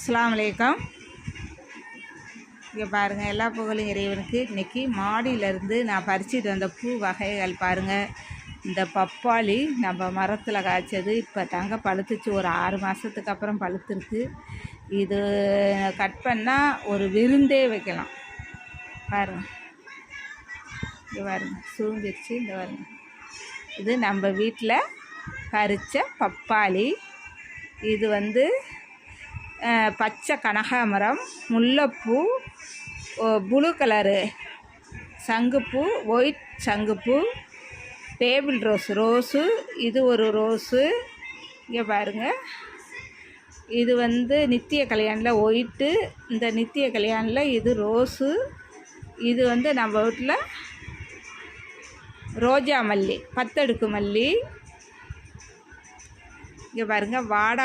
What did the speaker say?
அஸ்ஸலாமு அலைக்கும். இங்கே பாருங்கள், எல்லா புகழும் இறைவனுக்கு. இன்றைக்கி மாடியிலேருந்து நான் பறிச்சிட்டு வந்த பூ வகைகள் பாருங்கள். இந்த பப்பாளி நம்ம மரத்தில் காய்ச்சது இப்போ தாங்க பழுத்துச்சு. ஒரு 6 மாதத்துக்கு அப்புறம் பழுத்துருக்கு. இது கட் பண்ணால் ஒரு விருந்தே வைக்கலாம். பாருங்கள், இங்கே பாருங்கள், சூழ்ந்துருச்சு. இந்த பாருங்கள், இது நம்ம வீட்டில் பறித்த பப்பாளி. இது பச்சை கனகாமரம், முல்லைப்பூ, ப்ளூ கலரு சங்குப்பூ, ஒயிட் சங்குப்பூ, டேபிள் ரோஸு, இது ஒரு ரோஸு. இங்கே பாருங்கள், இது நித்திய கல்யாணில் ஒயிட்டு, இந்த நித்திய கல்யாணில் இது ரோஸு. இது நம்ம வீட்டில் ரோஜா மல்லி, 10 அடுக்கு மல்லி. இங்கே பாருங்கள், வாடா